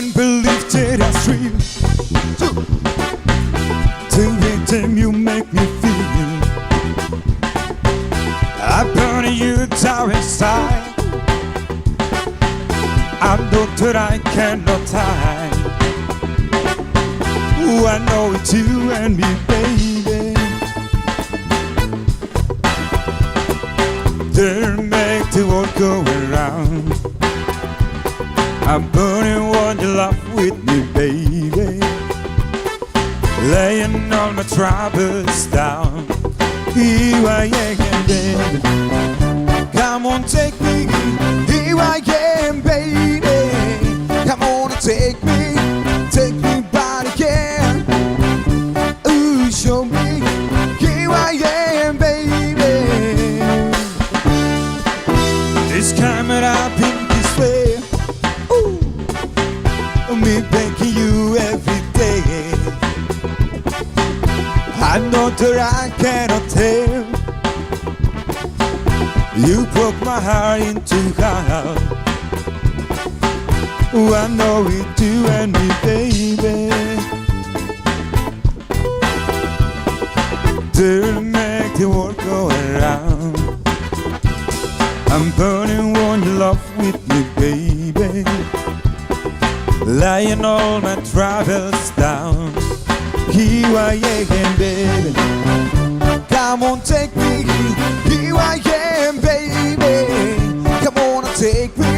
can't believe that I stream to the time you make me feel. I burn you down inside. I know that I cannot hide. Ooh, I know it's you and me, baby. They make the world go around. I'm burning one you love with me, baby. Laying all my troubles down. Here I am, baby. Come on, take me. Here I am, baby. Come on and take me by the hand. Ooh, show me. Here I am, baby. This coming up in this way. Ooh, me begging you every day. I know that I cannot tell. You broke my heart into half. Oh, I know it, you and me, baby. To make the world go around. I'm burning one you love with me, baby. Laying all my troubles down. Here I am, baby. Come on, take me. Here I am, baby. Come on and take me.